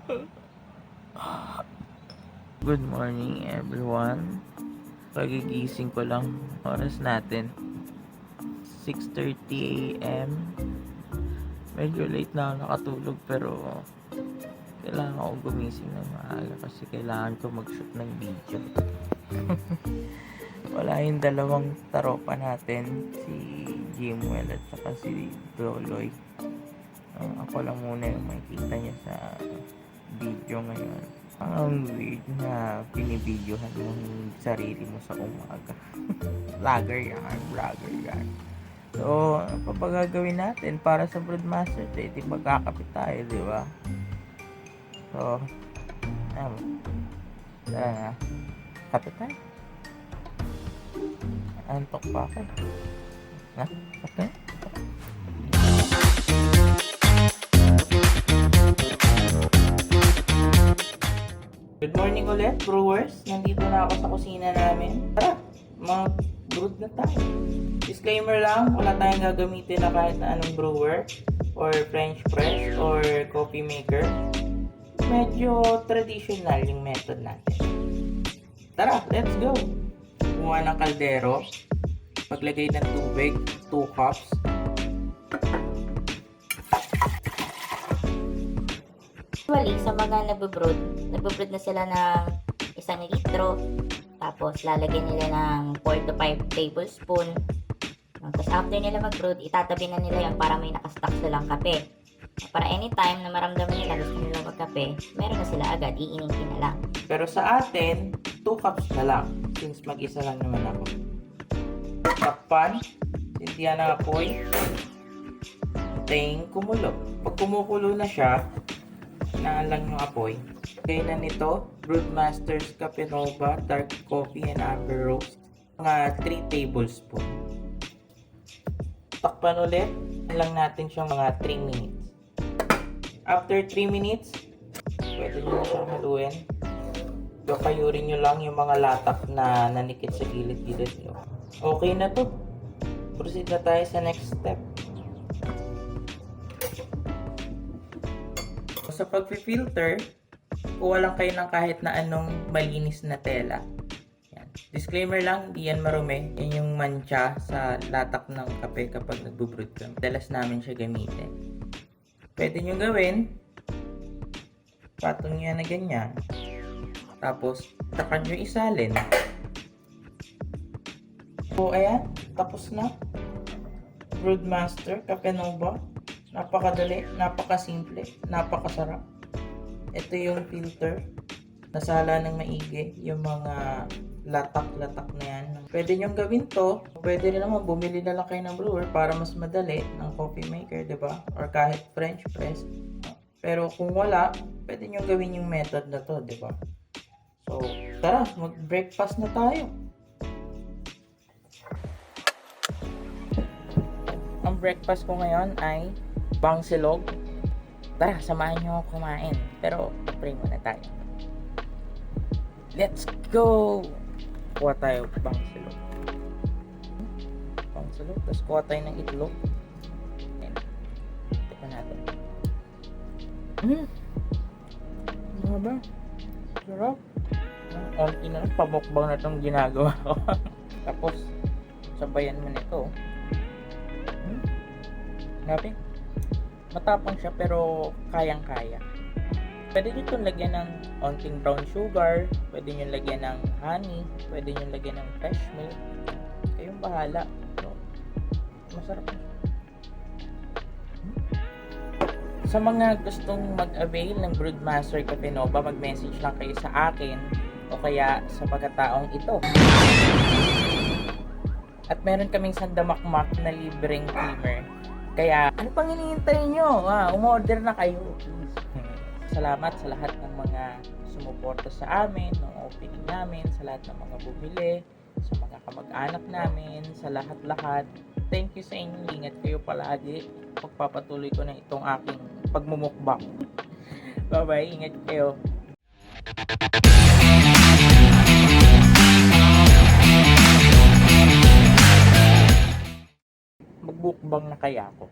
Good morning everyone. Pagigising ko lang. Oras natin 6:30 AM. Medyo late na ako nakatulog pero kailangan ko gumising ng maaga kasi kailangan ko mag-shoot ng video. Wala yung dalawang taropa natin, si Jimwell at saka si Doloy. Ako lang muna yung makikita niya sa video ngayon. Ang weird na binibidyohan mo yung sarili mo sa umaga. Vlogger yan. So, ano pa ba gagawin natin para sa Broadmaster Day? Di magkakapit tayo, di ba? So, tara na. Kapit tayo. Antok pa ako. Na? Okay? Good morning ulit, brewers. Nandito na ako sa kusina namin. Tara, mag-brew na tayo. Disclaimer lang, wala tayong gagamitin na kahit na anong brewer or French press or coffee maker. Medyo traditional yung method natin. Tara, let's go! Kumuha ng kaldero. Paglagay ng tubig, 2 cups. Usually, sa mga nagbo-brood na sila ng 1 litro. Tapos, lalagyan nila ng 4 to 5 tablespoon. Tapos, after nila mag-brood, itatabi na nila yan para may nakastock silang kape. Para anytime na maramdaman nila gusto nila magkape, meron na sila agad, iinitin na lang. Pero sa atin, 2 cups na lang. Since mag-isa lang naman ako. Takpan. Sintihan ang apoy. Hintayin kumulo. Pag kumukulo na siya, lang yung apoy. Kaya na nito, Broadmaster's Cafe Nova, Dark Coffee and Amber Roast. Mga 3 tablespoon. Takpan ulit. Lang natin siyang mga 3 minutes. After 3 minutes, pwede nyo na siyang haluin. Kakayurin nyo lang yung mga latak na nanikit sa gilid-gilid nyo. Okay na to. Proceed na tayo sa next step. Sa pag-filter, kuha lang kayo ng kahit na anong malinis na tela. Yan. Disclaimer lang, hindi yan marumi. Yan yung mancha sa latak ng kape kapag nagbo-brew ka. Dalas namin siya gamitin. Pwede nyo gawin, patong yan na ganyan. Tapos, takan nyo isalin. So, ayan, tapos na. Broadmaster Cafe Nova. Napakadali, napakasimple, napakasarap. Ito yung filter. Nasala ng maigi yung mga latak-latak na yan. Pwede nyong gawin to. Pwede rin naman bumili na lang kayo ng brewer para mas madali ng coffee maker, diba? Or kahit French press. Pero kung wala, pwede nyong gawin yung method na to, diba? So, tara, mag-breakfast na tayo. Ang breakfast ko ngayon ay bangsilog. Tara, samahan nyo ako kumain. Pero, pray muna tayo. Let's go! Kuha tayo bangsilog. Bangsilog. Tapos kuha tayo ng itlog. Ayan. Tignan natin. Ano ba? Sarap. Konti na lang. Pamukbang na itong ginagawa ko. Tapos, sabayan mo nito. Grabe. Matapang siya pero kayang-kaya. Pwede nyo itong lagyan ng onting brown sugar. Pwede nyo lagyan ng honey. Pwede nyo lagyan ng fresh milk. Kayong bahala. So, masarap na. Sa mga gustong mag-avail ng Broadmaster Cafe Nova, mag-message lang kayo sa akin o kaya sa pagkataong ito. At meron kaming sandamakmak na libreng creamer. Kaya, ano pang hinihintay nyo? Umorder na kayo. Salamat sa lahat ng mga sumuporta sa amin, ng opening namin, sa lahat ng mga bumili, sa mga kamag-anak namin, sa lahat-lahat. Thank you sa inyo. Ingat kayo palagi. Pagpapatuloy ko na itong aking pagmumukbang. Bye-bye. Ingat kayo. Magbukbang na kaya ako.